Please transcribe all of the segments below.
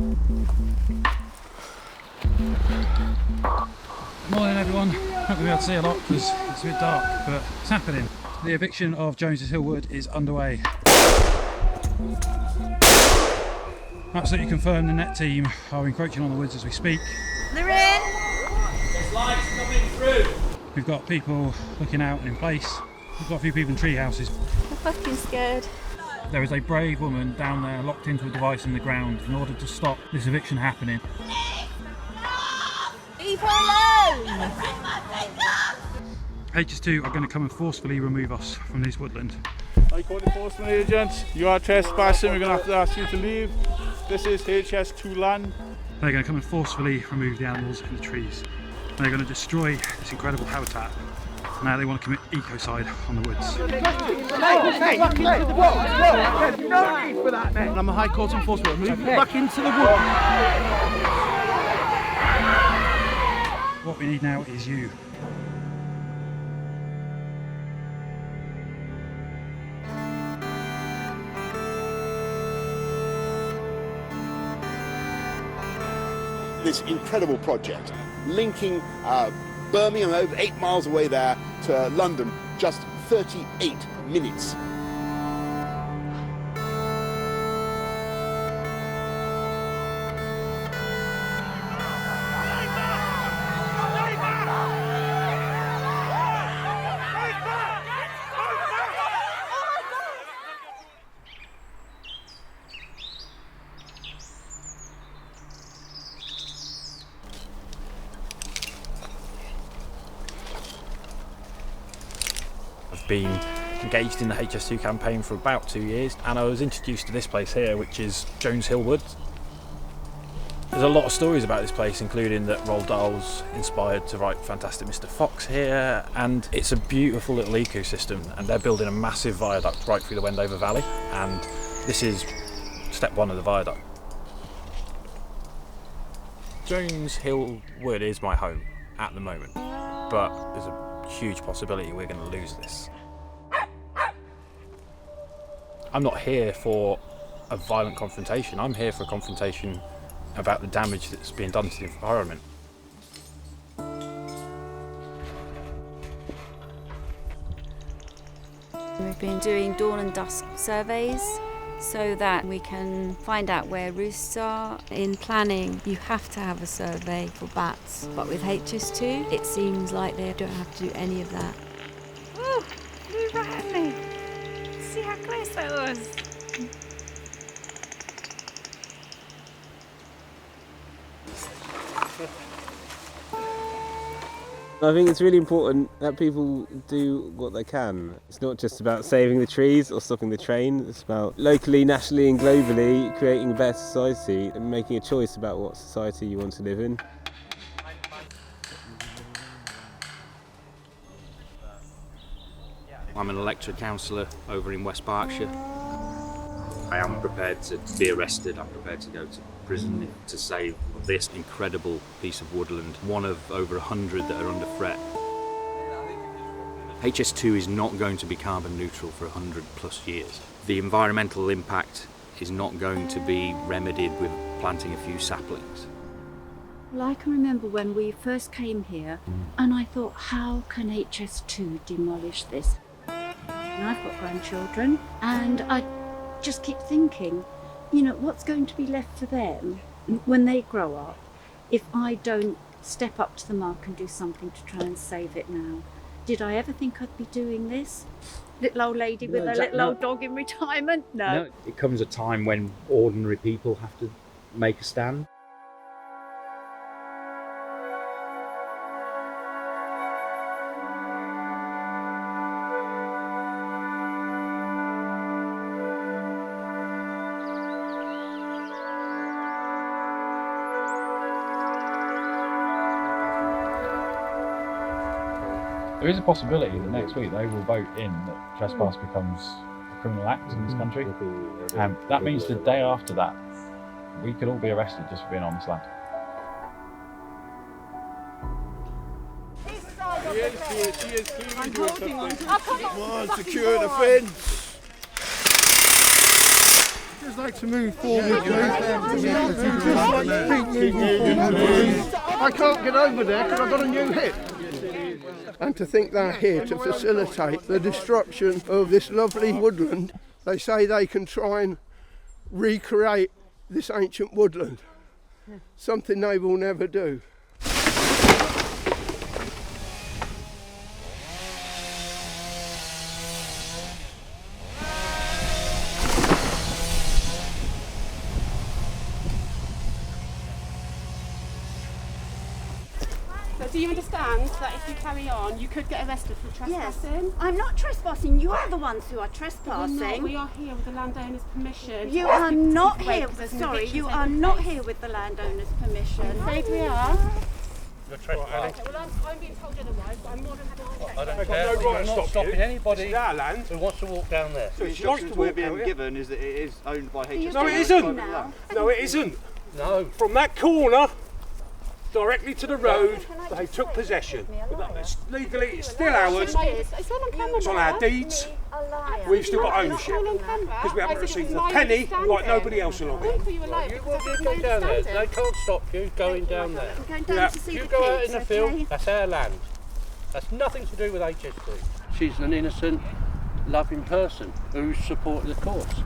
Morning everyone, not going to be able to see a lot because it's a bit dark, but it's happening. The eviction of Jones's Hill Wood is underway. Absolutely confirmed the net team are encroaching on the woods as we speak. They're in! There's lights coming through! We've got people looking out and in place. We've got a few people in tree houses. I'm fucking scared. There is a brave woman down there locked into a device in the ground in order to stop this eviction happening. Leave her alone! HS2 are going to come and forcefully remove us from this woodland. High Court Enforcement Agent, you are trespassing, we're going to have to ask you to leave. This is HS2 land. They're going to come and forcefully remove the animals in the trees. And they're going to destroy this incredible habitat. Now they want to commit ecocide on the woods. No need for that, mate. I'm a High Court Enforcement. Move back into the wood. What we need now is you. This incredible project linking Birmingham, over 8 miles away there, to London, just 38 minutes. I've been engaged in the HS2 campaign for about 2 years, and I was introduced to this place here, which is Jones Hill Wood. There's a lot of stories about this place, including that Roald Dahl was inspired to write Fantastic Mr. Fox here, and it's a beautiful little ecosystem, and they're building a massive viaduct right through the Wendover Valley, and this is step one of the viaduct. Jones Hill Wood is my home at the moment, but there's a huge possibility we're going to lose this. I'm not here for a violent confrontation, I'm here for a confrontation about the damage that's being done to the environment. We've been doing dawn and dusk surveys so that we can find out where roosts are. In planning, you have to have a survey for bats, but with HS2, it seems like they don't have to do any of that. Oh, flew right at me. See how close that was. I think it's really important that people do what they can. It's not just about saving the trees or stopping the train, it's about locally, nationally and globally creating a better society and making a choice about what society you want to live in. I'm an elected councillor over in West Berkshire. I am prepared to be arrested, I'm prepared to go to prison to save this incredible piece of woodland, one of over 100 that are under threat. HS2 is not going to be carbon neutral for 100 plus years. The environmental impact is not going to be remedied with planting a few saplings. Well, I can remember when we first came here and I thought, how can HS2 demolish this? And I've got grandchildren and I just keep thinking, you know, what's going to be left for them when they grow up if I don't step up to the mark and do something to try and save it now? Did I ever think I'd be doing this? Little old lady with a little old dog in retirement? No. It comes a time when ordinary people have to make a stand. There is a possibility that next week they will vote in that trespass becomes a criminal act in this country. And that means the day after that, we could all be arrested just for being on this land. She is clearly I'm doing holding on. something. Oh, come on, Secure the fence. Just like to move forward. I can't get over there because I've got a new hip. And to think they're here to facilitate the destruction of this lovely woodland. They say they can try and recreate this ancient woodland. Something they will never do. Do you understand that if you carry on, you could get arrested for trespassing? Yes. I'm not trespassing. You are the ones who are trespassing. We're not. We are here with the landowner's permission. You are not here. Sorry, you are not here with the landowner's permission. I'm afraid we are. You're trespassing. Well, I'm being told otherwise, but I'm more than happy to take I don't it. care. no right We're not stopping anybody It's our land. who wants to walk down there. So the instructions we're being given is that it is owned by HST. No, it isn't. No, it isn't. No. From that corner directly to the road, they took possession. Legally, it's still ours. It's all on camera. It's on our deeds. We've still got ownership because we haven't received a penny like nobody else along it. You will go down there. They can't stop you going down there. I'm going down to see You the go out kids, in the okay? field, that's our land. That's nothing to do with HST. She's an innocent, loving person who's supported the cause.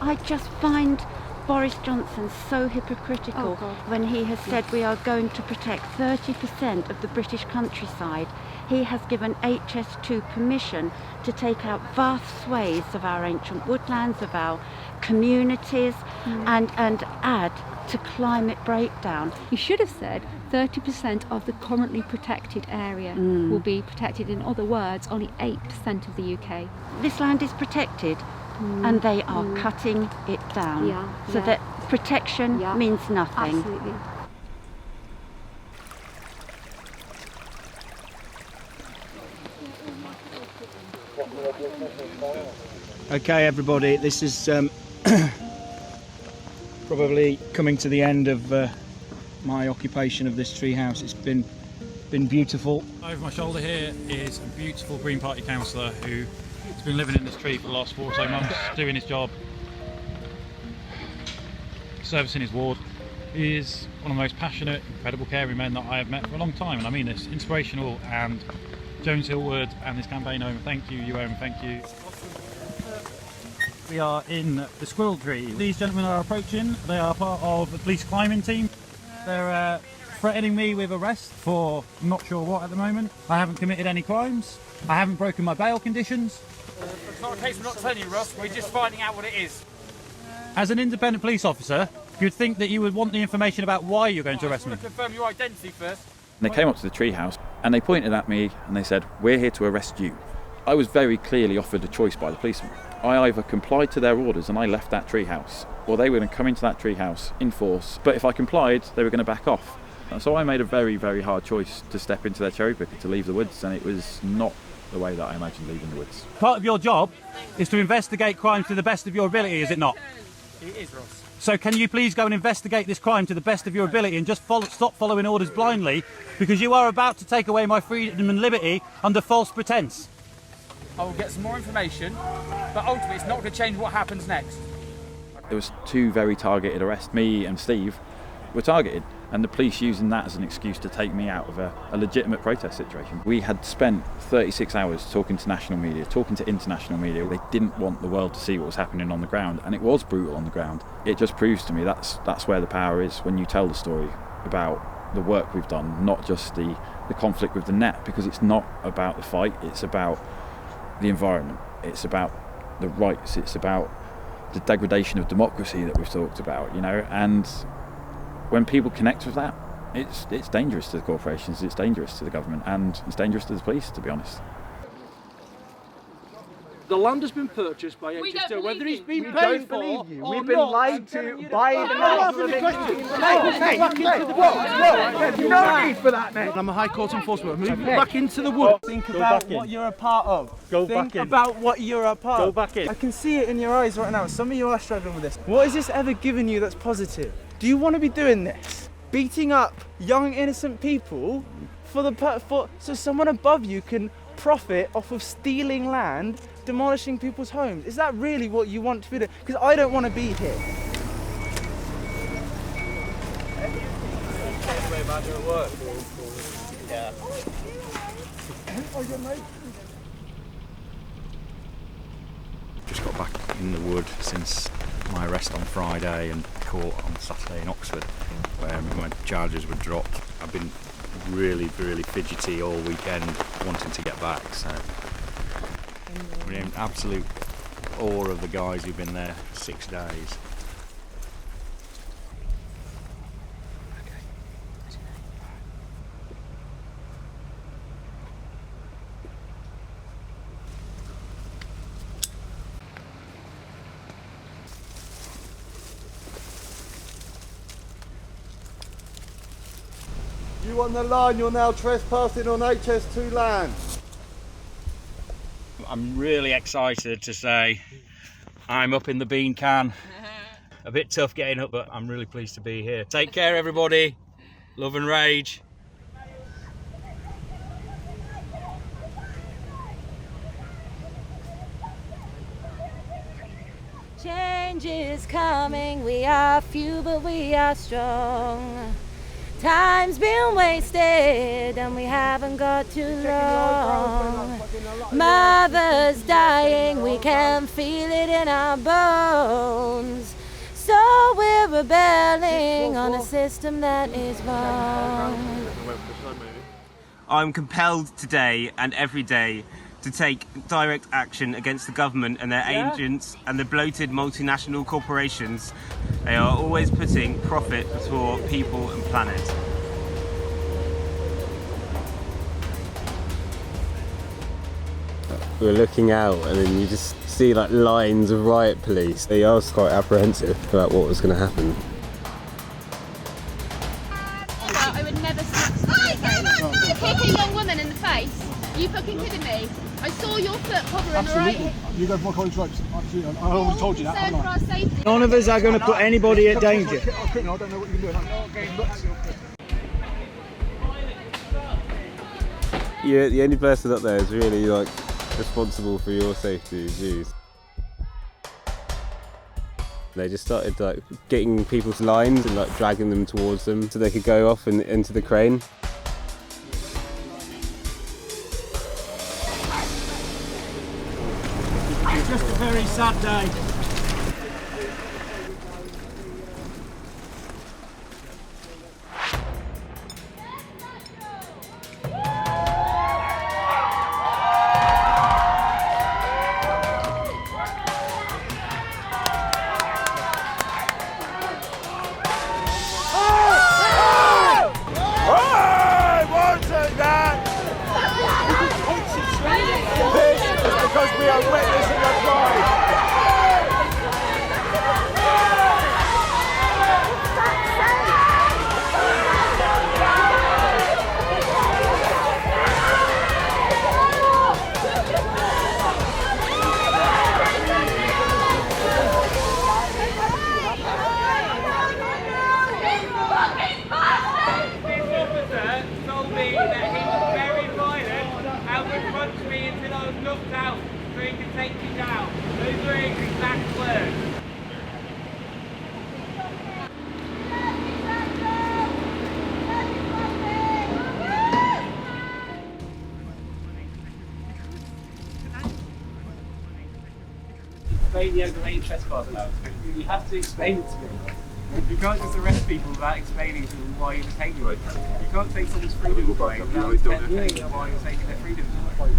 I just find Boris Johnson so hypocritical when he has said we are going to protect 30% of the British countryside. He has given HS2 permission to take out vast swathes of our ancient woodlands, of our communities, and add to climate breakdown. You should have said 30% of the currently protected area will be protected. In other words, only 8% of the UK. This land is protected. And they are cutting it down, so that protection means nothing. Absolutely. Okay, everybody, this is probably coming to the end of my occupation of this tree house. It's been beautiful. Over my shoulder here is a beautiful Green Party councillor who has been living in this tree for the last 4 or so months, doing his job, servicing his ward. He is one of the most passionate, incredible, caring men that I have met for a long time, and I mean this, inspirational. And Jones Hill Wood and this campaign home, thank you, UOM, thank you. We are in the squirrel tree. These gentlemen are approaching. They are part of the police climbing team. They're threatening me with arrest for I'm not sure what at the moment. I haven't committed any crimes. I haven't broken my bail conditions. It's not a case of not telling you, Ross. We're just finding out what it is. As an independent police officer, you'd think that you would want the information about why you're going to arrest me. I just want to confirm your identity first. And they came up to the treehouse and they pointed at me and they said, "We're here to arrest you." I was very clearly offered a choice by the policeman. I either complied to their orders and I left that treehouse, or they were going to come into that treehouse in force. But if I complied, they were going to back off. So I made a very, very hard choice to step into their cherry picker, to leave the woods, and it was not the way that I imagined leaving the woods. Part of your job is to investigate crimes to the best of your ability, is it not? It is, Ross. So can you please go and investigate this crime to the best of your ability and just stop following orders blindly, because you are about to take away my freedom and liberty under false pretense. I will get some more information, but ultimately it's not going to change what happens next. There was 2 very targeted arrests. Me and Steve were targeted, and the police using that as an excuse to take me out of a legitimate protest situation. We had spent 36 hours talking to national media, talking to international media. They didn't want the world to see what was happening on the ground, and it was brutal on the ground. It just proves to me that's where the power is, when you tell the story about the work we've done, not just the conflict with the net, because it's not about the fight, it's about the environment, it's about the rights, it's about the degradation of democracy that we've talked about, you know. And when people connect with that, it's dangerous to the corporations, it's dangerous to the government, and it's dangerous to the police, to be honest. The land has been purchased by HST, whether he's been paid for or We've been lied to by the no need for that, mate. I'm a High Court enforcement. Move back into the wood. Think about what you're a part of. Think about what you're a part of. Go back in. I can see it in your eyes right now. Some of you are struggling with this. What has this ever given you that's positive? Do you want to be doing this? Beating up young innocent people so someone above you can profit off of stealing land, demolishing people's homes? Is that really what you want to be doing? Because I don't want to be here. Yeah. Just got back in the wood since my arrest on Friday and court on Saturday in Oxford, where my charges were dropped. I've been really fidgety all weekend, wanting to get back. So we're in absolute awe of the guys who've been there 6 days. You on the line, you're now trespassing on HS2 land. I'm really excited to say I'm up in the bean can. A bit tough getting up, but I'm really pleased to be here. Take care, everybody. Love and rage. Change is coming, we are few but we are strong. Time's been wasted and we haven't got too long. Mothers dying, we can feel it in our bones. So we're rebelling on a system that is wrong. I'm compelled today and every day to take direct action against the government and their agents and the bloated multinational corporations. They are always putting profit before people and planet. We're looking out and then you just see like lines of riot police. They are quite apprehensive about what was going to happen. I would never kick a young woman in the face. Are you fucking kidding me? I saw your foot hovering right. You go for my colleague's ropes. Absolutely. I always told you that. Concerned for our safety. None of us are going to put anybody at danger. I don't know what you can do. You're the only person up there is really like responsible for your safety as you. They just started like getting people's lines and like dragging them towards them so they could go off and into the crane. It's just a very sad day. Because we are witnessing a crime. Explain the aggravated trespass allowance. You have to explain it to me. You can't just arrest people without explaining to them why you're detaining them. You can't take someone's freedom away without explaining why you're taking their freedom away.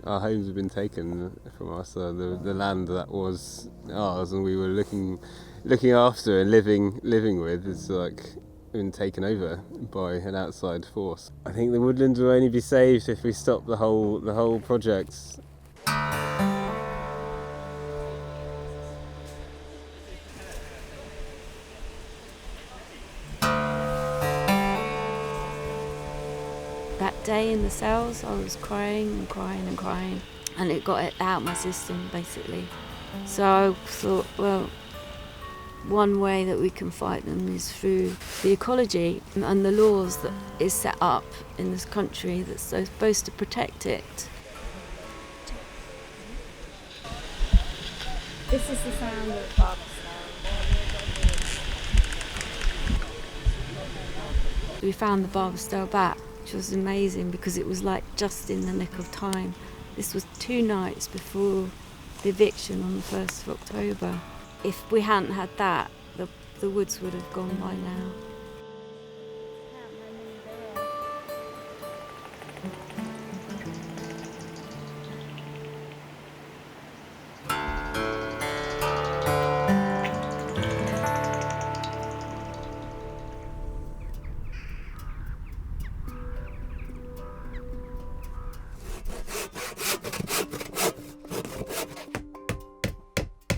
Our homes have been taken from us, the land that was ours and we were looking after and living with is like been taken over by an outside force. I think the woodlands will only be saved if we stop the whole project. That day in the cells, I was crying and crying and crying, and it got it out my system basically. So I thought, well, One way that we can fight them is through the ecology and the laws that is set up in this country that's supposed to protect it. This is the sound of barber stone. We found the barber stone bat, which was amazing because it was like just in the nick of time. This was 2 nights before the eviction on the 1st of October. If we hadn't had that, the woods would have gone by now.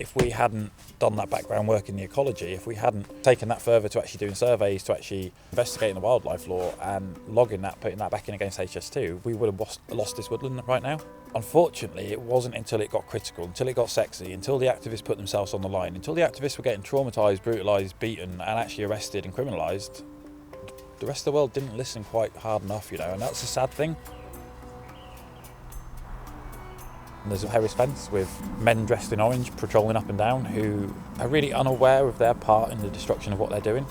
If we hadn't done that background work in the ecology, if we hadn't taken that further to actually doing surveys, to actually investigating the wildlife law and logging that, putting that back in against HS2, we would have lost this woodland right now. Unfortunately, it wasn't until it got critical, until it got sexy, until the activists put themselves on the line, until the activists were getting traumatised, brutalised, beaten and actually arrested and criminalised, the rest of the world didn't listen quite hard enough, you know, and that's a sad thing. There's a terrace fence with men dressed in orange patrolling up and down who are really unaware of their part in the destruction of what they're doing.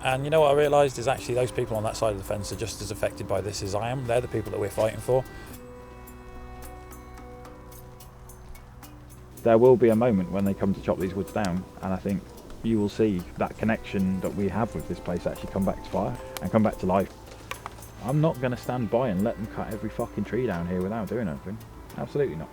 And you know what I realised is actually those people on that side of the fence are just as affected by this as I am. They're the people that we're fighting for. There will be a moment when they come to chop these woods down, and I think you will see that connection that we have with this place actually come back to fire and come back to life. I'm not going to stand by and let them cut every fucking tree down here without doing anything. Absolutely not.